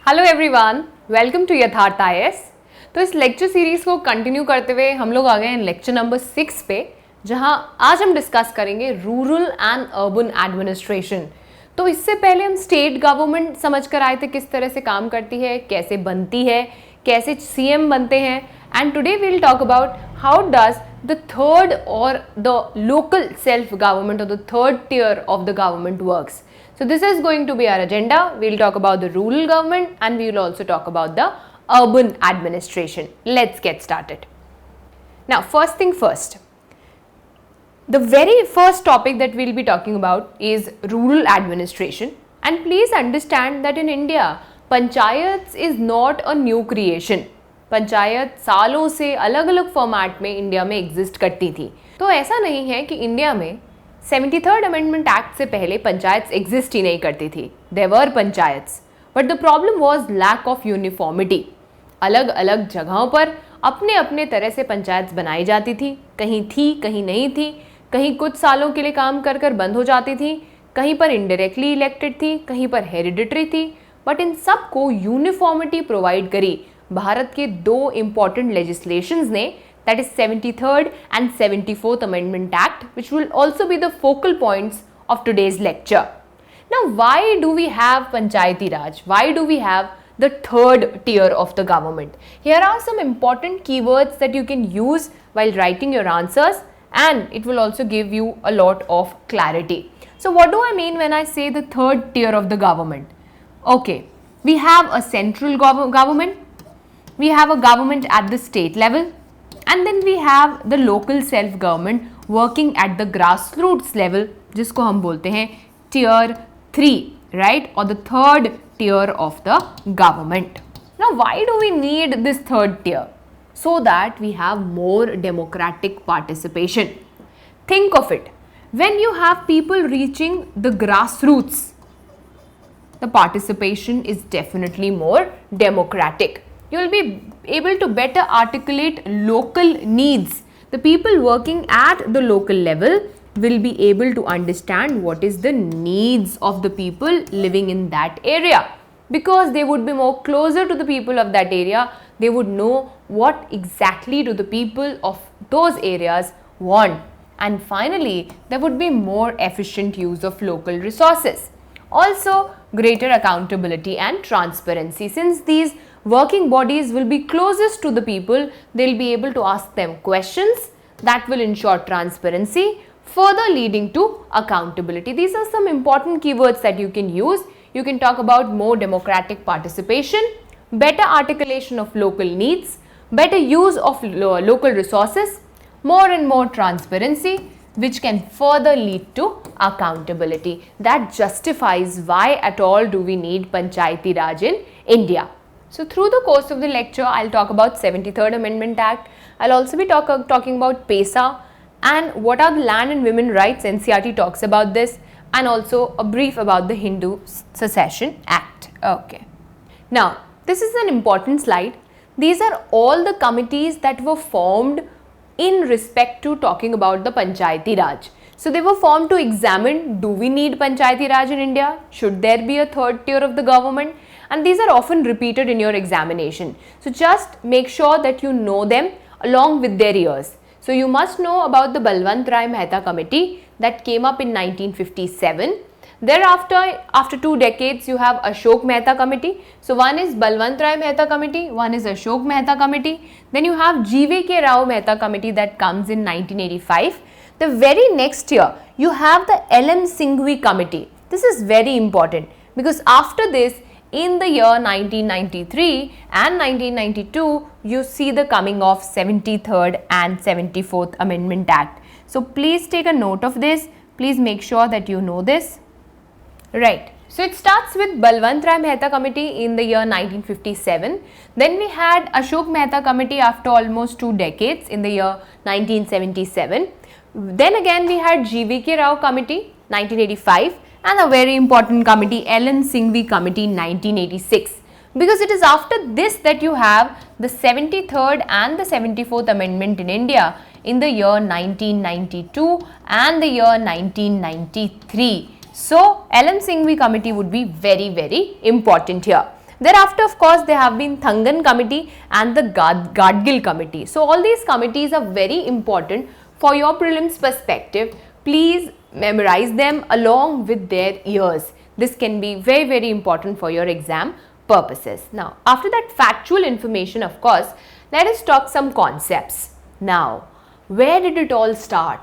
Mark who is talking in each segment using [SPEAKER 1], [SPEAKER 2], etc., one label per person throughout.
[SPEAKER 1] Hello everyone, welcome to यथार्थ IAS। तो इस लेक्चर सीरीज को कंटिन्यू करते हुए हम लोग आ गए हैं लेक्चर नंबर 6 पे, जहां आज हम डिस्कस करेंगे रूरल एंड अर्बन एडमिनिस्ट्रेशन। तो इससे पहले हम स्टेट गवर्नमेंट समझ कर आए थे, किस तरह से काम करती है, कैसे बनती है, कैसे CM बनते हैं। And today we will talk about how does the third or the local self-government or the third tier of the government works. So this is going to be our agenda. We'll talk about the rural government and we will also talk about the urban administration. Let's get started. Now, first thing first. The very first topic that we'll be talking about is rural administration. And please understand that in India, panchayats is not a new creation. Panchayat सालों से अलग अलग format में India में exist करती थी। तो ऐसा नहीं है कि इंडिया में 73rd अमेंडमेंट एक्ट से पहले पंचायत एग्जिस्ट ही नहीं करती थी। There were panchayats, but the problem was lack of uniformity. अलग अलग जगहों पर अपने अपने तरह से पंचायत बनाई जाती थी, कहीं नहीं थी, कहीं कुछ सालों के लिए काम कर कर बंद हो जाती थी, कहीं पर इनडायरेक्टली इलेक्टेड थी, कहीं पर हेरिडिटरी थी। बट इन सबको यूनिफॉर्मिटी प्रोवाइड करी भारत के दो इंपॉर्टेंट लेजिस्लेशंस ने, that is 73rd and 74th Amendment Act, which will also be the focal points of today's lecture. Now, why do we have Panchayati Raj? Why do we have the third tier of the government? Here are some important keywords that you can use while writing your answers, and it will also give you a lot of clarity. So, what do I mean when I say the third tier of the government? Okay, we have a central government. We have a government at the state level, and then we have the local self-government working at the grassroots level, जिसको हम बोलते हैं tier 3, right, or the third tier of the government. Now, why do we need this third tier? So that we have more democratic participation. Think of it. When you have people reaching the grassroots, the participation is definitely more democratic. You will be able to better articulate local needs. The people working at the local level will be able to understand what is the needs of the people living in that area, because they would be more closer to the people of that area. They would know what exactly do the people of those areas want. And finally, there would be more efficient use of local resources. Also, greater accountability and transparency. Since these working bodies will be closest to the people, they'll be able to ask them questions that will ensure transparency, further leading to accountability. These are some important keywords that you can use. You can talk about more democratic participation, better articulation of local needs, better use of local resources, more and more transparency, which can further lead to accountability. That justifies why at all do we need Panchayati Raj in India. So through the course of the lecture, I'll talk about 73rd Amendment Act. I'll also be talking about PESA and what are the land and women rights. NCERT talks about this, and also a brief about the Hindu Secession Act. Okay. Now, this is an important slide. These are all the committees that were formed in respect to talking about the Panchayati Raj. So they were formed to examine, do we need Panchayati Raj in India? Should there be a third tier of the government? And these are often repeated in your examination. So just make sure that you know them along with their years. So you must know about the Balwant Rai Mehta committee that came up in 1957. Thereafter, after 2 decades, you have Ashok Mehta committee. So one is Balwant Rai Mehta committee, one is Ashok Mehta committee. Then you have GVK Rao Mehta committee that comes in 1985. The very next year, you have the LM Singhvi committee. This is very important because after this, in the year 1993 and 1992, you see the coming of 73rd and 74th Amendment Act. So please take a note of this. Please make sure that you know this. Right. So it starts with Balwant Rai Mehta committee in the year 1957. Then we had Ashok Mehta committee after almost 2 decades in the year 1977. Then again we had GVK Rao committee 1985. And a very important committee, LM Singhvi committee 1986, because it is after this that you have the 73rd and the 74th Amendment in India in the year 1992 and the year 1993. So, LM Singhvi committee would be very, very important here. Thereafter, of course, there have been Thangan Committee and the Gadgil Committee. So all these committees are very important for your prelims perspective. Please memorize them along with their years. This can be very, very important for your exam purposes. Now, after that factual information, of course, let us talk some concepts. Now, where did it all start?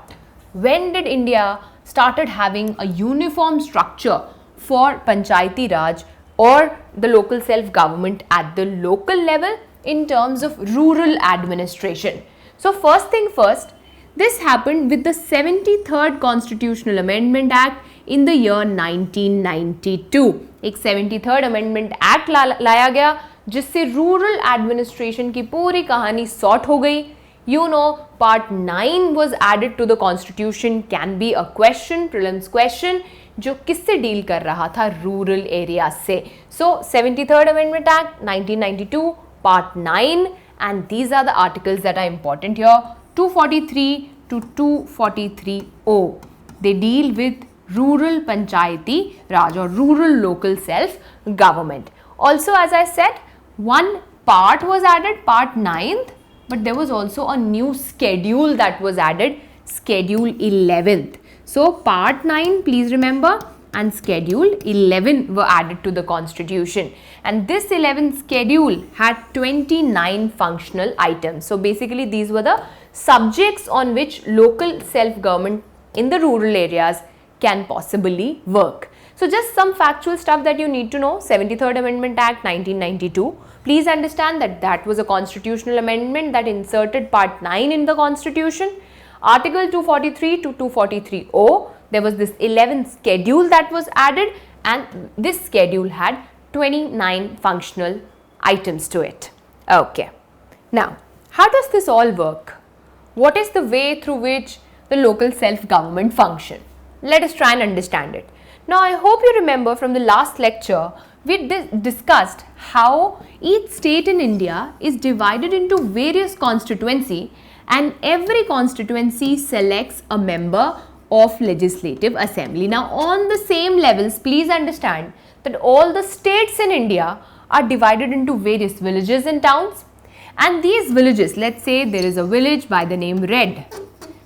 [SPEAKER 1] When did India started having a uniform structure for Panchayati Raj or the local self-government at the local level in terms of rural administration? So first thing first, this happened with the 73rd Constitutional Amendment Act in the year 1992. एक 73rd Amendment Act लाया गया जिससे rural administration की पूरी कहानी sort हो गई. You know, part 9 was added to the constitution, can be a question, prelims question, जो किससे डील कर रहा था, रूरल एरिया से. So 73rd Amendment Act 1992, part 9, and these are the articles that are important here. 243 to 243O. They deal with rural Panchayati Raj or rural local self government. Also, as I said, one part was added, part 9th, but there was also a new schedule that was added, schedule 11th. So part 9, please remember, and schedule 11 were added to the constitution, and this 11th schedule had 29 functional items. So basically these were the subjects on which local self-government in the rural areas can possibly work. So just some factual stuff that you need to know. 73rd Amendment Act 1992. Please understand that that was a constitutional amendment that inserted part 9 in the constitution. Article 243 to 243O, there was this 11th schedule that was added, and this schedule had 29 functional items to it. Okay. Now, how does this all work? What is the way through which the local self-government function? Let us try and understand it. Now, I hope you remember from the last lecture, we discussed how each state in India is divided into various constituencies, and every constituency selects a member of legislative assembly. Now, on the same levels, please understand that all the states in India are divided into various villages and towns, and these villages, let's say there is a village by the name Red.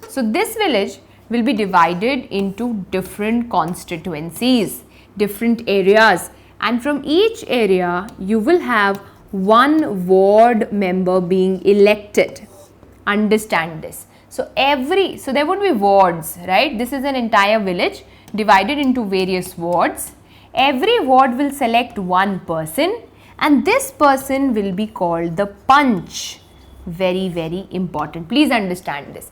[SPEAKER 1] So this village will be divided into different constituencies, different areas, and from each area you will have one ward member being elected. Understand this. So there would be wards, right? This is an entire village divided into various wards. Every ward will select one person, and this person will be called the Panch. Very, very important. Please understand this.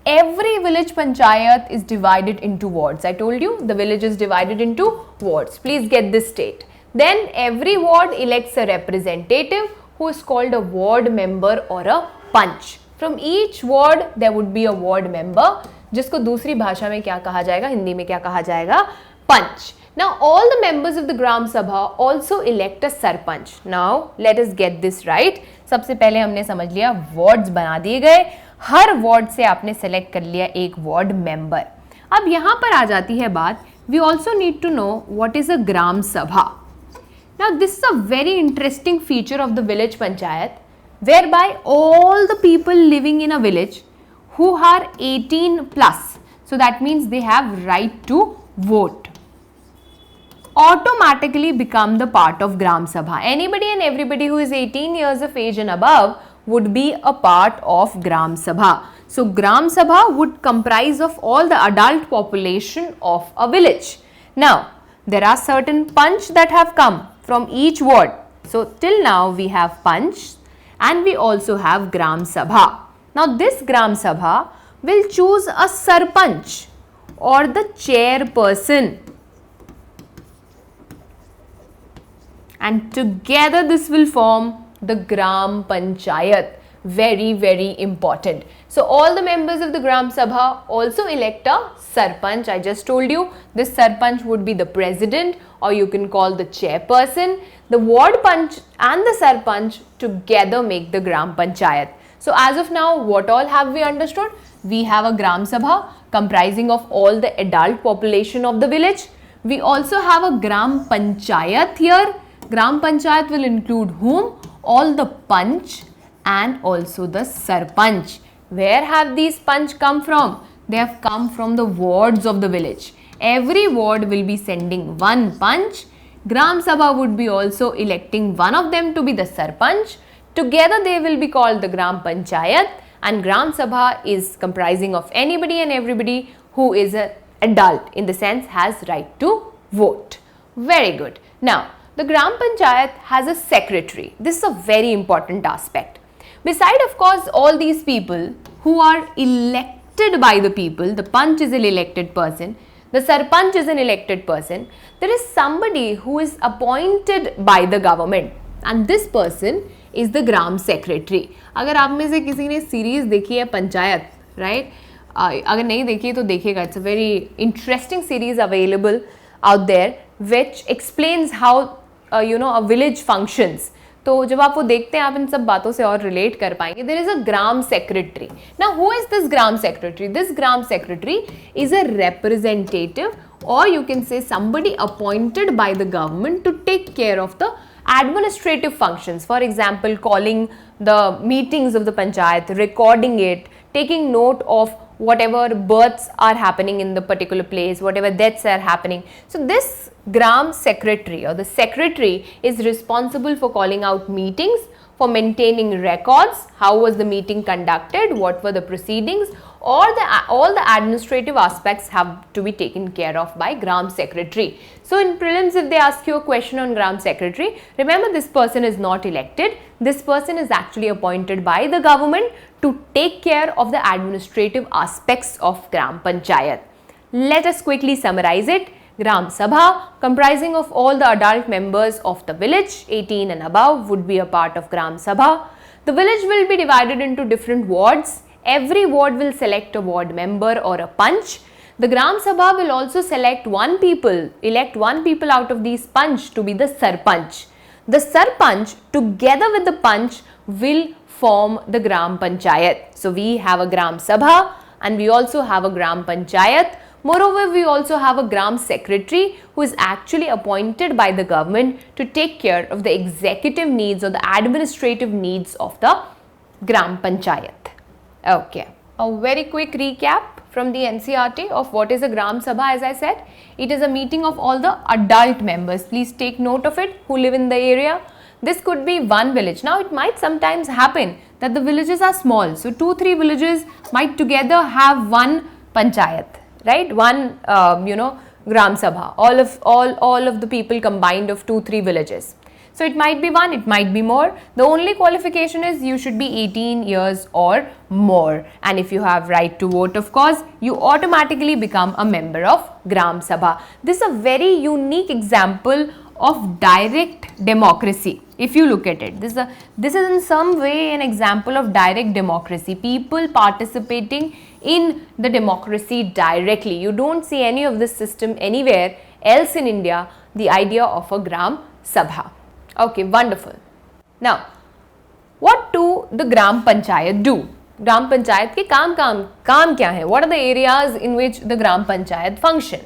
[SPEAKER 1] Every village panchayat is divided into wards. I told you the village is divided into wards. Please get this straight. Then every ward elects a representative who is called a ward member or a Panch. From each ward there would be a ward member, जिसको दूसरी भाषा में क्या कहा जाएगा, हिंदी में क्या कहा जाएगा, Panch. Now all the members of the Gram Sabha also elect a Sarpanch. Now let us get this right. सबसे पहले हमने समझ लिया wards बना दिए गए, हर वार्ड से आपने सेलेक्ट कर लिया एक वार्ड मेंबर. अब यहाँ पर आ जाती है बात, we also need to know what is a Gram Sabha. Now this is a very interesting feature of the village panchayat, whereby all the people living in a village who are 18 plus, so that means they have right to vote, automatically become the part of Gram Sabha. Anybody and everybody who is 18 years of age and above would be a part of Gram Sabha. So Gram Sabha would comprise of all the adult population of a village. Now there are certain Panch that have come from each ward. So till now we have Panch and we also have Gram Sabha. Now this Gram Sabha will choose a Sarpanch or the chairperson, and together this will form the Gram Panchayat. Very, very important. So all the members of the Gram Sabha also elect a Sarpanch. I just told you this Sarpanch would be the president, or you can call the chairperson. The ward Panch and the Sarpanch together make the Gram Panchayat. So as of now, what all have we understood? We have a Gram Sabha comprising of all the adult population of the village. We also have a Gram Panchayat here, Gram Panchayat will include whom? All the Panch and also the Sarpanch. Where have these Panch come from? They have come from the wards of the village. Every ward will be sending one Panch. Gram Sabha would be also electing one of them to be the Sarpanch. Together they will be called the Gram Panchayat, and Gram Sabha is comprising of anybody and everybody who is an adult, in the sense has right to vote. Very good. Now, the Gram Panchayat has a secretary. This is a very important aspect. Beside, of course, all these people who are elected by the people, the Panch is an elected person, the Sarpanch is an elected person, there is somebody who is appointed by the government, and this person is the Gram Secretary. अगर आप में से किसी ने series देखी है panchayat, right, अगर नहीं देखी तो देखिएगा. It's a very interesting series available out there which explains how a village functions. तो जब आप वो देखते हैं आप इन सब बातों से और रिलेट कर पाएंगे. There is a gram secretary. Now who is this gram secretary? This gram secretary is a representative, or you can say somebody appointed by the government to take care of the administrative functions. For example, calling the meetings of the panchayat, recording it, taking note of whatever births are happening in the particular place, whatever deaths are happening. So this Gram Secretary or the secretary is responsible for calling out meetings, for maintaining records, how was the meeting conducted, what were the proceedings, or all the administrative aspects have to be taken care of by Gram Secretary. So in prelims, if they ask you a question on Gram Secretary, remember this person is not elected. This person is actually appointed by the government to take care of the administrative aspects of Gram Panchayat. Let us quickly summarize it. Gram Sabha, comprising of all the adult members of the village, 18 and above, would be a part of Gram Sabha. The village will be divided into different wards. Every ward will select a ward member or a Panch. The Gram Sabha will also elect one people out of these Panch to be the Sarpanch. The Sarpanch together with the Panch will form the Gram Panchayat. So we have a Gram Sabha and we also have a Gram Panchayat. Moreover, we also have a Gram Secretary who is actually appointed by the government to take care of the executive needs or the administrative needs of the Gram Panchayat. Okay, a very quick recap from the NCERT of what is a Gram Sabha. As I said, it is a meeting of all the adult members. Please take note of it, who live in the area. This could be one village. Now, it might sometimes happen that the villages are small. So, 2-3 villages might together have one Panchayat, right? One, Gram Sabha, all of the people combined of 2-3 villages. So it might be one, it might be more. The only qualification is you should be 18 years or more. And if you have right to vote, of course, you automatically become a member of Gram Sabha. This is a very unique example of direct democracy. If you look at it, this is in some way an example of direct democracy. People participating in the democracy directly. You don't see any of this system anywhere else in India, the idea of a Gram Sabha. Okay, wonderful. Now, what do the Gram Panchayat do? Gram Panchayat के काम क्या है? What are the areas in which the Gram Panchayat function?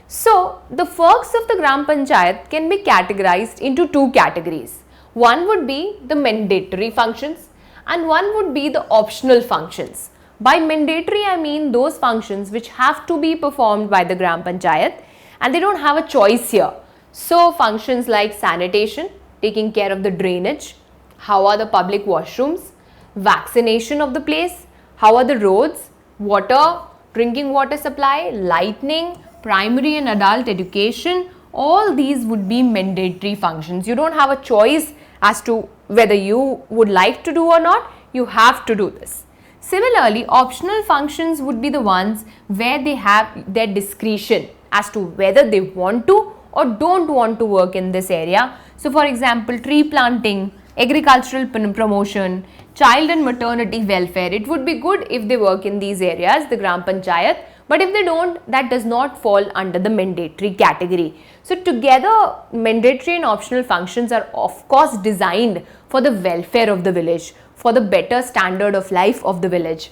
[SPEAKER 1] So, the works of the Gram Panchayat can be categorized into two categories. One would be the mandatory functions and one would be the optional functions. By mandatory, I mean those functions which have to be performed by the Gram Panchayat and they don't have a choice here. So, functions like sanitation, taking care of the drainage, how are the public washrooms, vaccination of the place, how are the roads, water, drinking water supply, lighting, primary and adult education, all these would be mandatory functions. You don't have a choice as to whether you would like to do or not, you have to do this. Similarly, optional functions would be the ones where they have their discretion as to whether they want to or don't want to work in this area. So, for example, tree planting, agricultural promotion, child and maternity welfare. It would be good if they work in these areas, the Gram Panchayat, but if they don't, that does not fall under the mandatory category. So, together, mandatory and optional functions are of course designed for the welfare of the village, for the better standard of life of the village,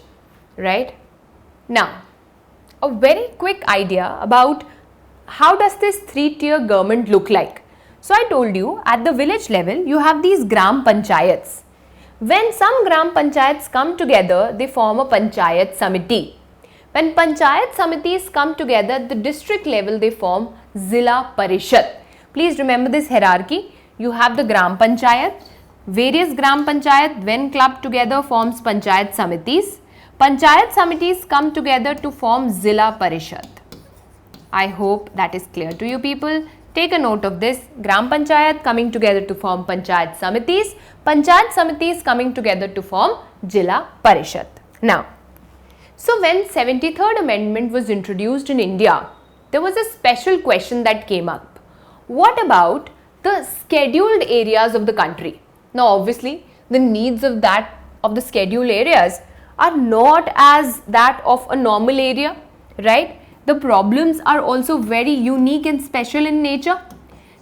[SPEAKER 1] right? Now, a very quick idea about how does this three-tier government look like? So I told you at the village level you have these gram panchayats. When some gram panchayats come together, they form a panchayat samiti. When panchayat samitis come together at the district level, they form zilla parishad. Please remember this hierarchy. You have the gram panchayat. Various gram panchayat when clubbed together forms panchayat samitis. Panchayat samitis come together to form zilla parishad. I hope that is clear to you people. Take a note of this. Gram panchayat coming together to form panchayat samitis. Panchayat samitis coming together to form zilla parishad. Now, so when 73rd amendment was introduced in India, there was a special question that came up. What about the scheduled areas of the country? Now obviously the needs of the scheduled areas are not as that of a normal area, right? The problems are also very unique and special in nature.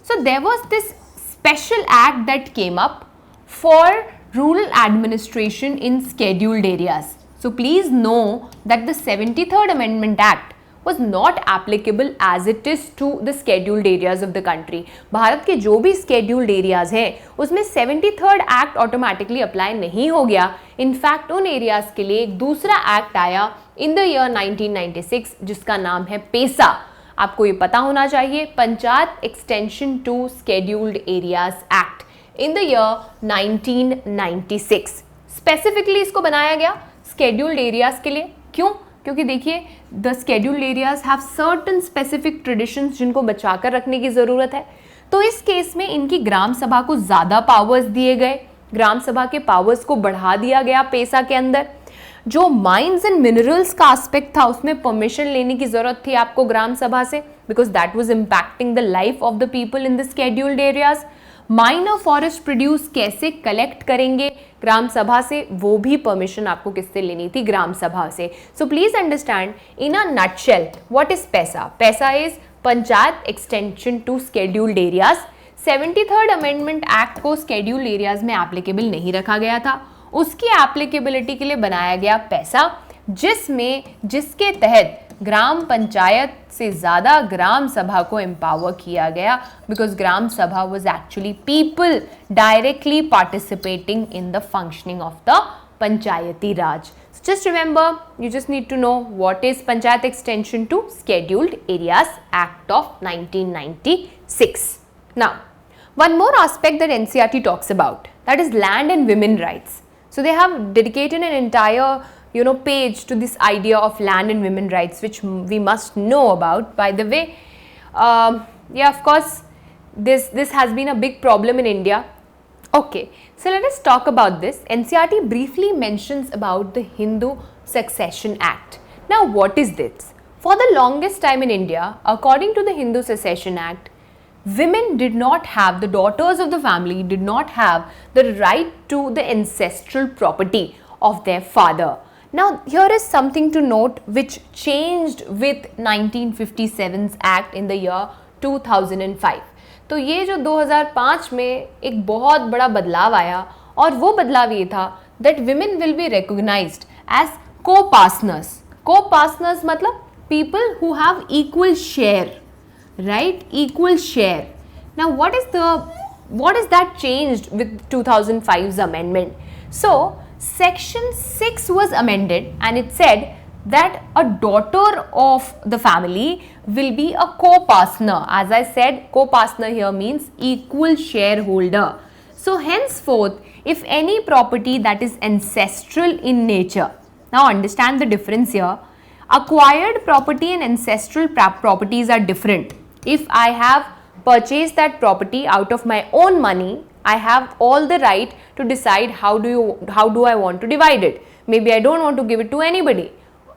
[SPEAKER 1] So there was this special act that came up for rural administration in scheduled areas. So please know that the 73rd Amendment Act was not applicable as it is to the scheduled areas of the country. Bharat के जो भी scheduled areas हैं उसमें 73rd Act automatically apply नहीं हो गया. In fact उन areas के लिए एक दूसरा act आया in the year 1996 जिसका नाम है पेसा. आपको ये पता होना चाहिए, panchayat extension to scheduled areas act in the year 1996. Specifically इसको बनाया गया scheduled areas के लिए. क्यों? क्योंकि देखिए the scheduled areas have certain specific traditions जिनको बचाकर रखने की ज़रूरत है. तो इस केस में इनकी ग्राम सभा को ज़्यादा पावर्स दिए गए, ग्राम सभा के पावर्स को बढ़ा दिया गया पेसा के अंदर. जो माइंस एंड मिनरल्स का एस्पेक्ट था उसमें परमिशन लेने की ज़रूरत थी आपको ग्राम सभा से, because that was impacting the life of the people in the scheduled areas. Minor forest produce कैसे कलेक्ट करेंगे ग्राम सभा से, वो भी परमिशन आपको किससे लेनी थी, ग्राम सभा से. So please understand in a nutshell what is PESA. PESA is panchayat extension to scheduled areas. 73rd amendment act को scheduled areas में एप्लीकेबल नहीं रखा गया था, उसकी एप्लीकेबिलिटी के लिए बनाया गया पैसा, जिसके तहत ग्राम पंचायत से ज़्यादा ग्राम सभा को एम्पावर किया गया, बिकॉज ग्राम सभा was actually people directly participating in the functioning of the Panchayati Raj. Just remember, you just need to know what is Panchayat Extension to Scheduled Areas Act of 1996. Now, one more aspect that NCERT talks about, that is land and women rights. So they have dedicated an entire page to this idea of land and women rights, which we must know about. By the way, of course, this has been a big problem in India. Okay, so let us talk about this. NCERT briefly mentions about the Hindu Succession Act. Now, what is this? For the longest time in India, according to the Hindu Succession Act, women did not have, the daughters of the family did not have the right to the ancestral property of their father. Now, here is something to note which changed with 1957's Act in the year 2005. तो ये जो 2005 में एक बहुत बड़ा बदलाव आया, और वो बदलाव ये था that women will be recognized as co-partners. Co-partners मतलब people who have equal share, right? Equal share. Now, what is that changed with 2005's amendment? So, Section 6 was amended and it said that a daughter of the family will be a co-partner. As I said, co-partner here means equal shareholder. So henceforth, if any property that is ancestral in nature, now understand the difference here, acquired property and ancestral properties are different. If I have purchased that property out of my own money, I have all the right to decide how do I want to divide it. Maybe I don't want to give it to anybody,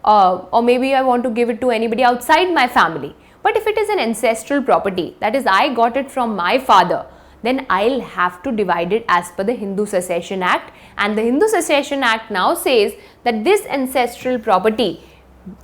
[SPEAKER 1] or maybe I want to give it to anybody outside my family. But if it is an ancestral property, that is I got it from my father, then I'll have to divide it as per the Hindu Succession Act. And the Hindu Succession Act now says that this ancestral property,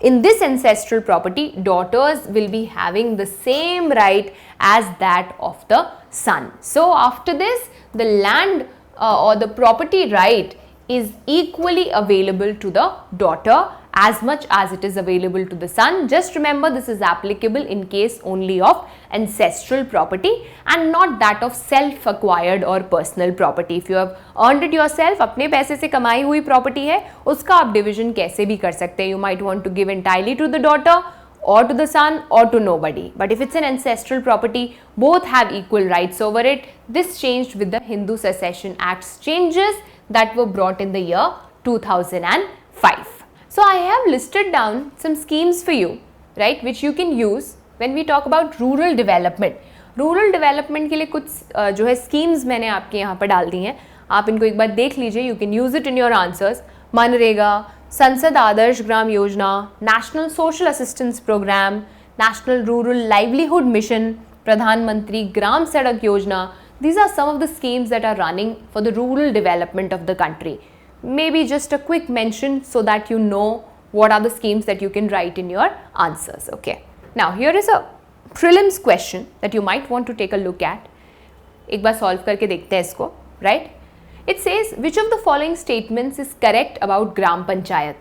[SPEAKER 1] in this ancestral property, daughters will be having the same right as that of the son. So after this, the land or the property right is equally available to the daughter as much as it is available to the son. Just remember, this is applicable in case only of ancestral property and not that of self acquired or personal property. If you have earned it yourself, अपने पैसे से कमाई हुई property है, उसका आप division कैसे भी कर सकते हैं. You might want to give entirely to the daughter or to the son or to nobody. But if it's an ancestral property, both have equal rights over it. This changed with the Hindu Secession Act's changes that were brought in the year 2005. So I have listed down some schemes for you, right, which you can use when we talk about rural development. Rural development के लिए कुछ जो है schemes मैंने आपके यहाँ पर डाल दी हैं. आप इनको एक बार देख लीजिए. You can use it in your answers. MNREGA, संसद Adarsh Gram Yojana, national social assistance programme, national rural livelihood mission, Pradhan Mantri Gram सड़क योजना. These are some of the schemes that are running for the rural development of the country. Maybe just a quick mention so that you know what are the schemes that you can write in your answers. Okay. Now here is a prelims question that you might want to take a look at. एक बार solve करके देखते हैं इसको, right? It says, which of the following statements is correct about Gram Panchayat?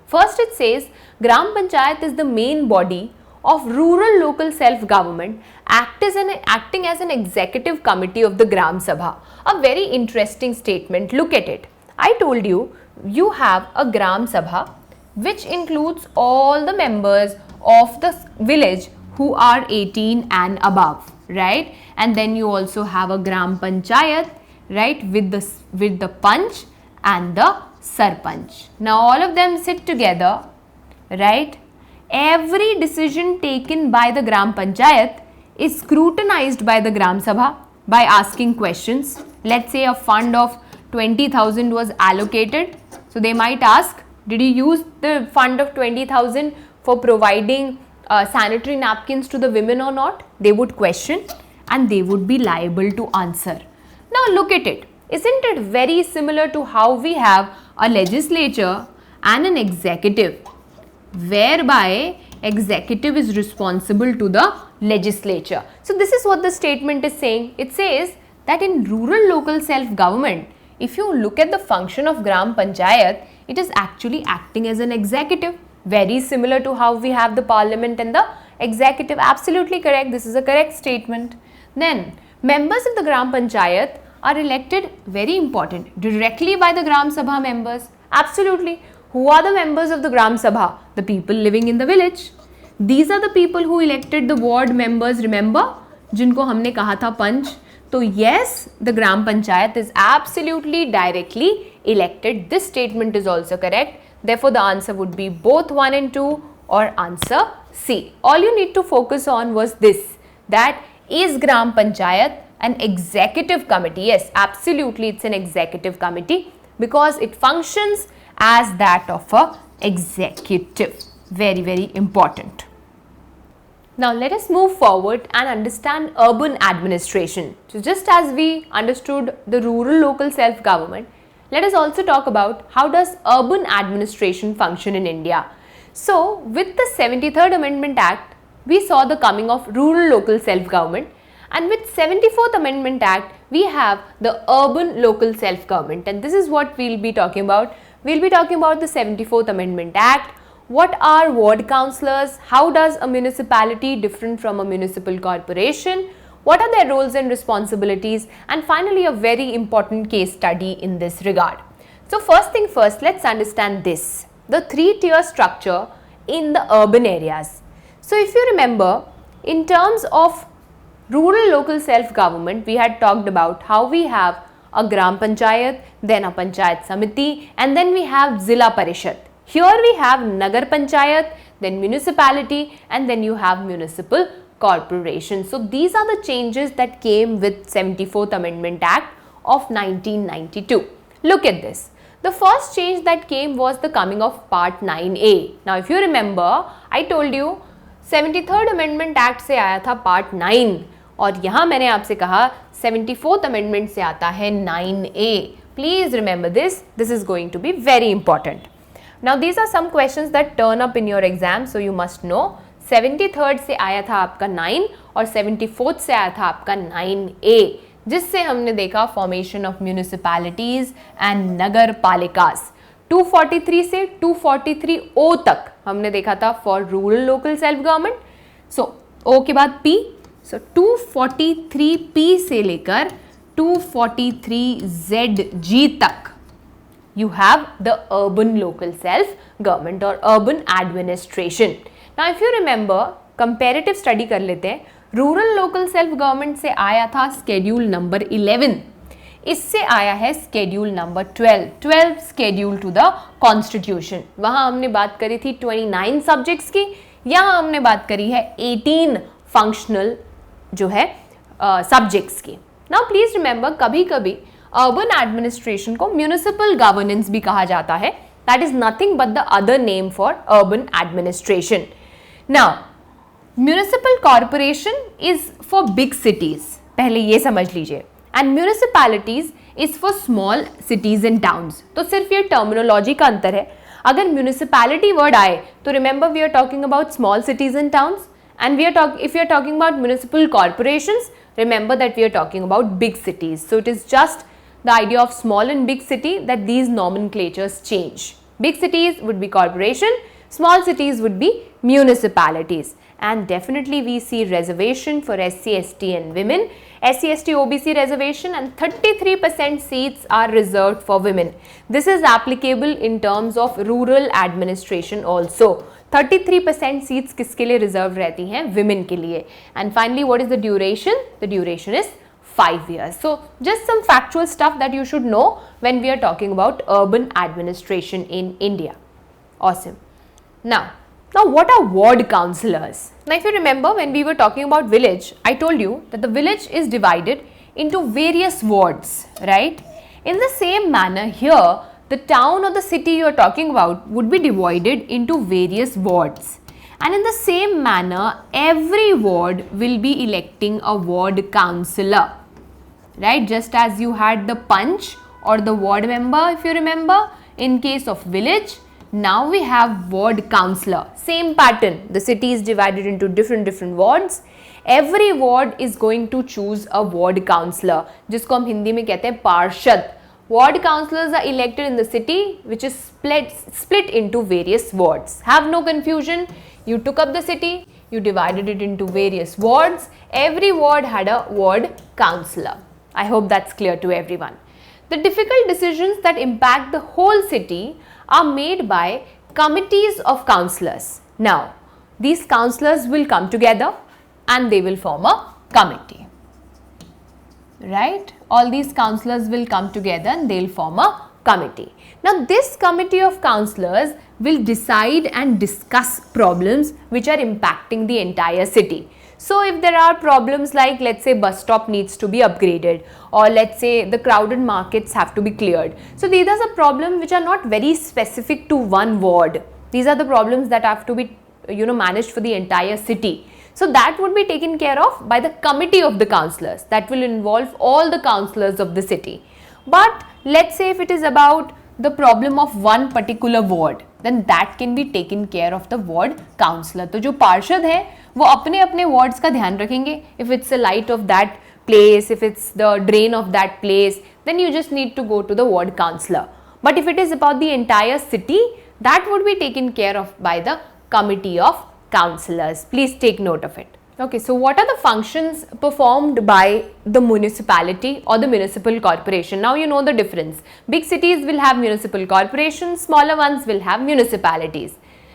[SPEAKER 1] First, it says, Gram Panchayat is the main body of rural local self-government acting as an executive committee of the Gram Sabha. A very interesting statement. Look at it. I told you, you have a Gram Sabha which includes all the members of the village who are 18 and above, right? And then you also have a Gram Panchayat, right, with the Panch and the Sarpanch. Now all of them sit together, right? Every decision taken by the Gram Panchayat is scrutinized by the Gram Sabha by asking questions. Let's say a fund of 20,000 was allocated. So they might ask, did you use the fund of 20,000 for providing sanitary napkins to the women or not? They would question and they would be liable to answer. Now look at it. Isn't it very similar to how we have a legislature and an executive, whereby executive is responsible to the legislature? So this is what the statement is saying. It says that in rural local self-government, if you look at the function of Gram Panchayat, it is actually acting as an executive, very similar to how we have the parliament and the executive. Absolutely correct. This is a correct statement. Then members of the Gram Panchayat are elected, very important, directly by the Gram Sabha members. Absolutely. Who are the members of the Gram Sabha? The people living in the village. These are the people who elected the ward members, remember? जिनको हमने कहा था पंच. So yes, the Gram Panchayat is absolutely directly elected. This statement is also correct. Therefore, the answer would be both 1 and 2 or answer C. All you need to focus on was this, that is Gram Panchayat an executive committee? Yes, absolutely it's an executive committee because it functions as that of a executive. Very, very important. Now let us move forward and understand urban administration. So just as we understood the rural local self-government, let us also talk about how does urban administration function in India. So with the 73rd Amendment Act, we saw the coming of rural local self-government, and with 74th Amendment Act, we have the urban local self-government, and this is what we'll be talking about. We'll be talking about the 74th Amendment Act. What are ward councillors? How does a municipality different from a municipal corporation? What are their roles and responsibilities? And finally, a very important case study in this regard. So first thing first, let's understand this, the 3-tier structure in the urban areas. So if you remember, in terms of rural local self-government, we had talked about how we have a Gram Panchayat, then a Panchayat Samiti, and then we have Zilla Parishad. Here we have Nagar Panchayat, then municipality, and then you have municipal corporation. So these are the changes that came with 74th Amendment Act of 1992. Look at this. The first change that came was the coming of Part 9A. Now if you remember, I told you 73rd Amendment Act से आया था Part 9 और यहाँ मैंने आपसे कहा 74th Amendment से आता है 9A. Please remember this. This is going to be very important. Now these are some questions that turn up in your exam, so you must know. 73rd से आया था आपका 9 और 74th से आया था आपका 9A, जिससे हमने देखा फॉर्मेशन ऑफ म्यूनिसिपैलिटीज एंड नगर पालिकास. 243 से 243O तक हमने देखा था for rural local self government. So O के बाद P. सो 243P से लेकर 243ZG तक you have the urban local self government or urban administration. Now if you remember, comparative study कर लेते हैं. रूरल लोकल सेल्फ गवर्नमेंट से आया था स्केड्यूल नंबर 11, इससे आया है schedule number 12 schedule to the constitution. वहां हमने बात करी थी 29 सब्जेक्ट्स की, यहां हमने बात करी है 18 फंक्शनल जो है सब्जेक्ट्स की. नाउ प्लीज रिमेंबर, कभी कभी अर्बन एडमिनिस्ट्रेशन को म्यूनिसिपल गवर्नेंस भी कहा जाता है. That is nothing but the other name for urban administration. Now municipal corporation is for big cities, पहले ये समझ लीजिए, and municipalities is for small cities and towns. तो सिर्फ ये टर्मिनोलॉजी का अंतर है. अगर म्यूनिसिपैलिटी वर्ड आए तो remember we are talking about small cities and towns, and if we are talking about municipal corporations, remember that we are talking about big cities. So it is just the idea of small and big city that these nomenclatures change. Big cities would be corporation, small cities would be municipalities. And definitely we see reservation for SC, ST and women, SC, ST, OBC reservation, and 33% seats are reserved for women. This is applicable in terms of rural administration also. 33% seats किसके लिए reserve रहती हैं? Women के लिए. And finally what is the duration? The duration is 5 years. So just some factual stuff that you should know when we are talking about urban administration in India. Awesome. Now what are ward councillors? Now if you remember, when we were talking about village, I told you that the village is divided into various wards, right? In the same manner here, the town or the city you are talking about would be divided into various wards, and in the same manner every ward will be electing a ward councillor, right? Just as you had the punch or the ward member, if you remember, in case of village, now we have ward councillor. Same pattern, the city is divided into different wards. Every ward is going to choose a ward councillor, जिसको हम हिंदी में कहते हैं पार्षद. Ward councillors are elected in the city, which is split into various wards. Have no confusion. You took up the city, you divided it into various wards. Every ward had a ward councillor. I hope that's clear to everyone. The difficult decisions that impact the whole city are made by committees of councillors. Now, these councillors will come together and they will form a committee. Right? All these councillors will come together and they'll form a committee. Now this committee of councillors will decide and discuss problems which are impacting the entire city. So if there are problems like, let's say, bus stop needs to be upgraded, or let's say the crowded markets have to be cleared. So these are the problems which are not very specific to one ward. These are the problems that have to be managed for the entire city. So that would be taken care of by the committee of the councillors. That will involve all the councillors of the city. But let's say if it is about the problem of one particular ward, then that can be taken care of the ward councillor. तो जो पार्षद है वो अपने अपने wards का ध्यान रखेंगे. If it's the light of that place, if it's the drain of that place, then you just need to go to the ward councillor. But if it is about the entire city, that would be taken care of by the committee of councillors. Please take note of it. Okay, so what are the functions performed by the municipality or the municipal corporation? Now you know the difference. Big cities will have municipal corporations, smaller ones will have municipalities.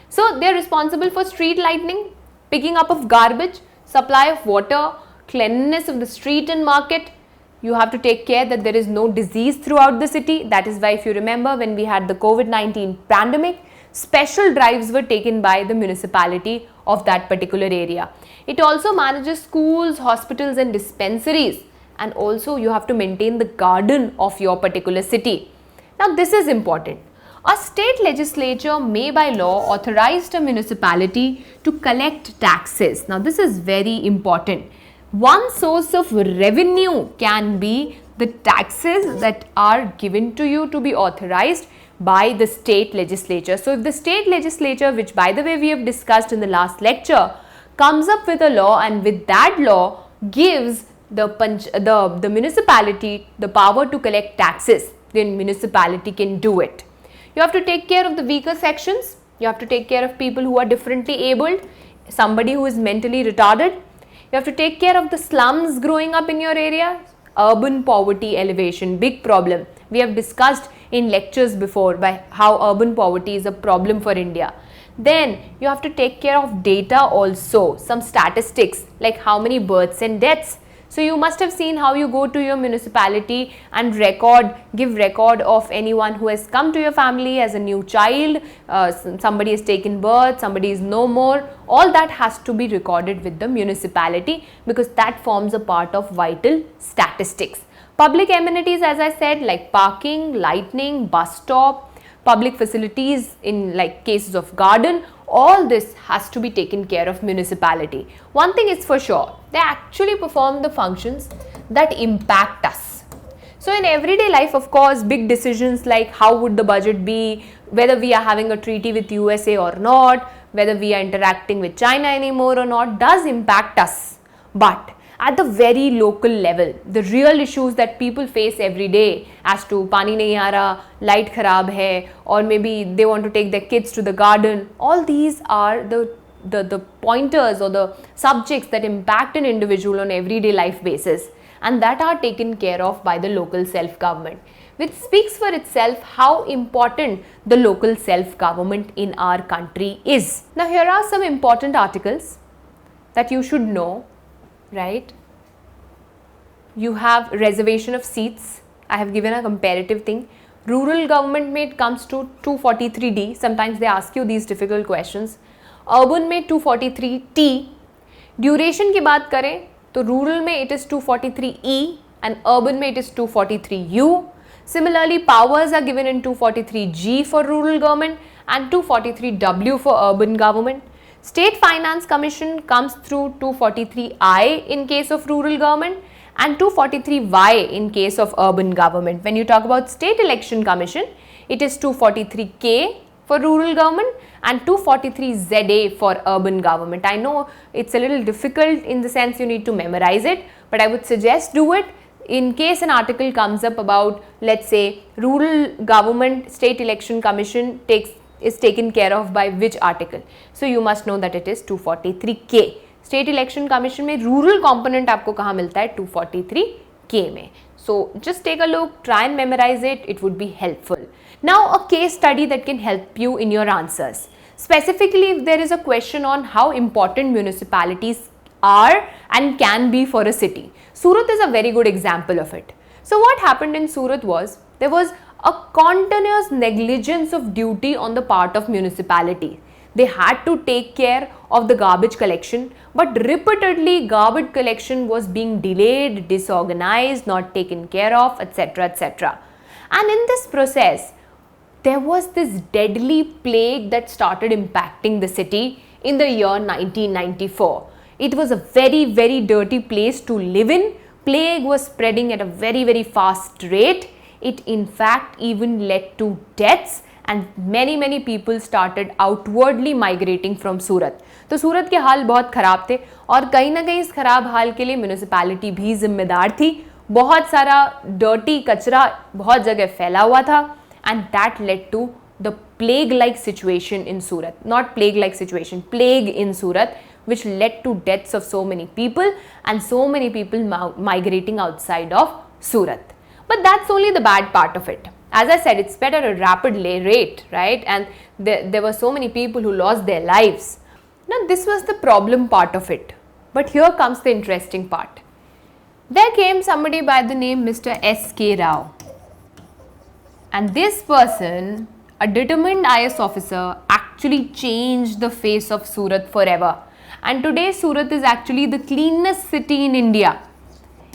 [SPEAKER 1] So they are responsible for street lighting, picking up of garbage, supply of water, cleanliness of the street and market. You have to take care that there is no disease throughout the city. That is why, if you remember, when we had the COVID-19 pandemic, special drives were taken by the municipality of that particular area. It also manages schools, hospitals and dispensaries, and also you have to maintain the garden of your particular city. Now this is important. A state legislature may by law authorize the municipality to collect taxes. Now this is very important. One source of revenue can be the taxes that are given to you to be authorized by the state legislature. So if the state legislature, which by the way we have discussed in the last lecture, comes up with a law and with that law gives the municipality the power to collect taxes, then municipality can do it. You have to take care of the weaker sections. You have to take care of people who are differently abled, somebody who is mentally retarded. You have to take care of the slums growing up in your area. Urban poverty elevation, big problem. We have discussed in lectures before by how urban poverty is a problem for India. Then you have to take care of data also, some statistics like how many births and deaths. So you must have seen how you go to your municipality and give record of anyone who has come to your family as a new child, somebody has taken birth, somebody is no more. All that has to be recorded with the municipality because that forms a part of vital statistics. Public amenities, as I said, like parking, lighting, bus stop, public facilities in like cases of garden, all this has to be taken care of municipality. One thing is for sure, they actually perform the functions that impact us. So in everyday life, of course, big decisions like how would the budget be, whether we are having a treaty with USA or not, whether we are interacting with China anymore or not, does impact us. But at the very local level, the real issues that people face every day as to pani nahi aa raha, light kharab hai, or maybe they want to take their kids to the garden, all these are the pointers or the subjects that impact an individual on everyday life basis, and that are taken care of by the local self-government, which speaks for itself how important the local self-government in our country is. Now here are some important articles that you should know. Right? You have reservation of seats. I have given a comparative thing. Rural government mein it comes to 243D. Sometimes they ask you these difficult questions. Urban mein 243T. Duration की बात करें तो rural में it is 243E and urban में it is 243U. Similarly, powers are given in 243G for rural government and 243W for urban government. State Finance Commission comes through 243I in case of rural government and 243Y in case of urban government. When you talk about State Election Commission, it is 243K for rural government and 243ZA for urban government. I know it's a little difficult in the sense you need to memorize it, but I would suggest do it in case an article comes up about, let's say, rural government State Election Commission is taken care of by which article. So you must know that it is 243K. State Election Commission में rural component आपको कहाँ मिलता है 243K में. So just take a look, try and memorize it, it would be helpful. Now a case study that can help you in your answers. Specifically if there is a question on how important municipalities are and can be for a city. Surat is a very good example of it. So what happened in Surat was, there was a continuous negligence of duty on the part of municipality. They had to take care of the garbage collection, but repeatedly garbage collection was being delayed, disorganized, not taken care of, etc., etc. And in this process, there was this deadly plague that started impacting the city in the year 1994. It was a very, very dirty place to live in. Plague was spreading at a very, very fast rate. It in fact even led to deaths and many people started outwardly migrating from Surat. तो सूरत के हाल बहुत ख़राब थे और कहीं ना कहीं इस ख़राब हाल के लिए म्यूनिसिपैलिटी भी जिम्मेदार थी. बहुत सारा डर्टी कचरा बहुत जगह फैला हुआ था and that led to the plague-like situation in Surat. Not plague-like situation, plague in Surat, which led to deaths of so many people and so many people migrating outside of Surat. But that's only the bad part of it. As I said, it's spread at a rapid rate, right? And there were so many people who lost their lives. Now, this was the problem part of it. But here comes the interesting part. There came somebody by the name Mr. S.K. Rao. And this person, a determined IAS officer, actually changed the face of Surat forever. And today, Surat is actually the cleanest city in India.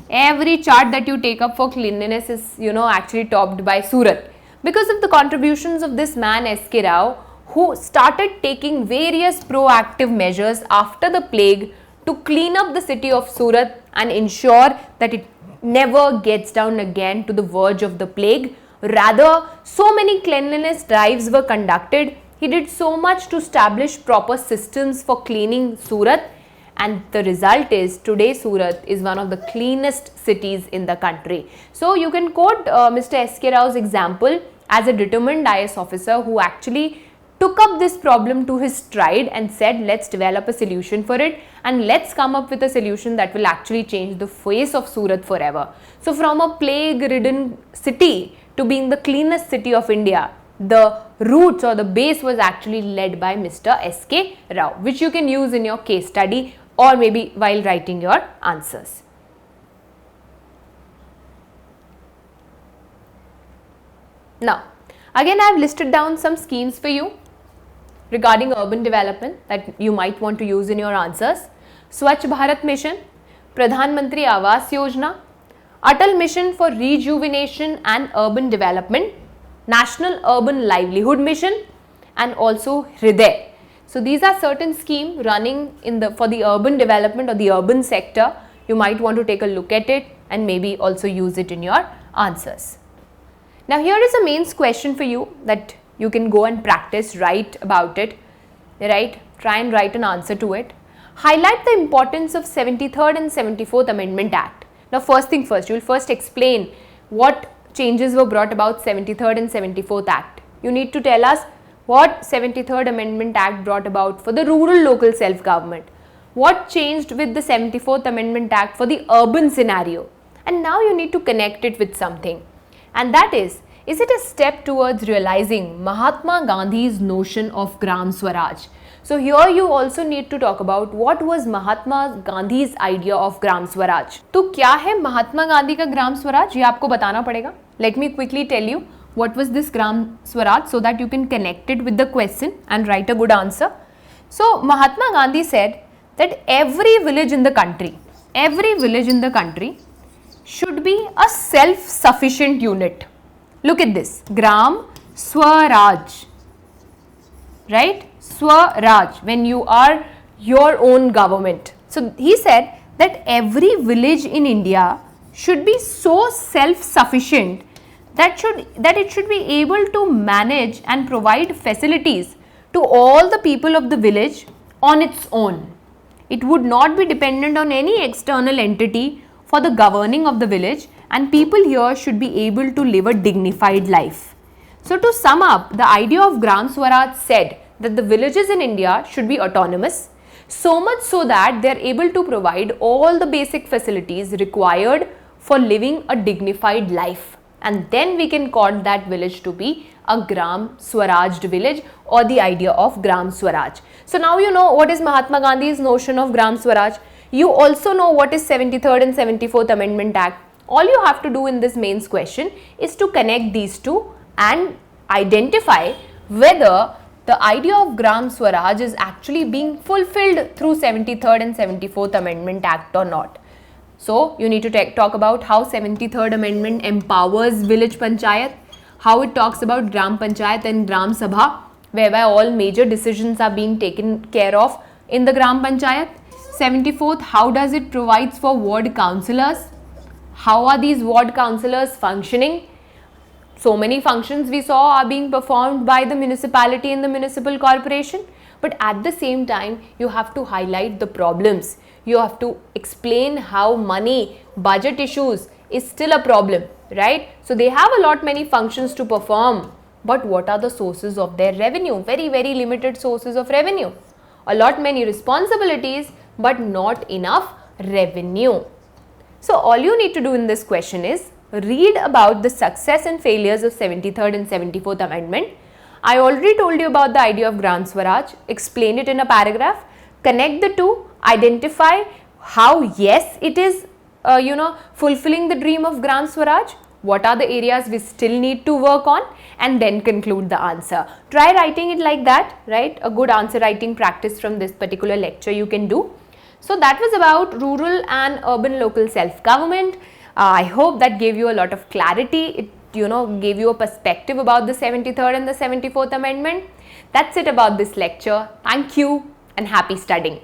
[SPEAKER 1] Every chart that you take up for cleanliness is, actually topped by Surat. Because of the contributions of this man S.K. Rao, who started taking various proactive measures after the plague to clean up the city of Surat and ensure that it never gets down again to the verge of the plague. Rather, so many cleanliness drives were conducted. He did so much to establish proper systems for cleaning Surat. And the result is, today Surat is one of the cleanest cities in the country. So you can quote Mr. S.K. Rao's example as a determined IAS officer who actually took up this problem to his stride and said, let's develop a solution for it and let's come up with a solution that will actually change the face of Surat forever. So from a plague-ridden city to being the cleanest city of India, the roots or the base was actually led by Mr. S.K. Rao, which you can use in your case study or maybe while writing your answers. Now, again I have listed down some schemes for you regarding urban development that you might want to use in your answers. Swachh Bharat Mission, Pradhan Mantri Awas Yojana, Atal Mission for Rejuvenation and Urban Development, National Urban Livelihood Mission, and also Hriday. So these are certain schemes running for the urban development or the urban sector. You might want to take a look at it and maybe also use it in your answers. Now here is a mains question for you that you can go and practice, write about it, right? Try and write an answer to it. Highlight the importance of 73rd and 74th Amendment Act. Now first thing first, you will first explain what changes were brought about 73rd and 74th Act. You need to tell us what 73rd Amendment Act brought about for the rural local self-government. What changed with the 74th Amendment Act for the urban scenario. And now you need to connect it with something. And that is it a step towards realizing Mahatma Gandhi's notion of Gram Swaraj? So here you also need to talk about what was Mahatma Gandhi's idea of Gram Swaraj. तो क्या है महात्मा गांधी का ग्राम स्वराज, ये आपको बताना पड़ेगा. Let me quickly tell you what was this Gram Swaraj so that you can connect it with the question and write a good answer. So Mahatma Gandhi said that every village in the country should be a self-sufficient unit. Look at this, Gram Swaraj, right? Swaraj, when you are your own government. So he said that every village in India should be so self-sufficient that it should be able to manage and provide facilities to all the people of the village on its own. It would not be dependent on any external entity for the governing of the village, and people here should be able to live a dignified life. So to sum up, the idea of Gram Swaraj said that the villages in India should be autonomous, so much so that they are able to provide all the basic facilities required for living a dignified life. And then we can call that village to be a Gram Swaraj village or the idea of Gram Swaraj. So now you know what is Mahatma Gandhi's notion of Gram Swaraj. You also know what is 73rd and 74th Amendment Act. All you have to do in this mains question is to connect these two and identify whether the idea of Gram Swaraj is actually being fulfilled through 73rd and 74th Amendment Act or not. So you need to talk about how 73rd Amendment empowers village panchayat, how it talks about Gram Panchayat and Gram Sabha, whereby all major decisions are being taken care of in the Gram Panchayat. 74th, how does it provides for ward councillors? How are these ward councillors functioning? So many functions we saw are being performed by the municipality and the municipal corporation, but at the same time you have to highlight the problems. You have to explain how money, budget issues is still a problem, right? So they have a lot many functions to perform, but what are the sources of their revenue? Very, very limited sources of revenue. A lot many responsibilities, but not enough revenue. So all you need to do in this question is read about the success and failures of 73rd and 74th Amendment. I already told you about the idea of Gram Swaraj, explain it in a paragraph, connect the two, identify how yes it is fulfilling the dream of Gram Swaraj, what are the areas we still need to work on, and then conclude the answer. Try writing it like that, right? A good answer writing practice from this particular lecture you can do. So that was about rural and urban local self-government. I hope that gave you a lot of clarity. It gave you a perspective about the 73rd and the 74th Amendment. That's it about this lecture. Thank you and happy studying.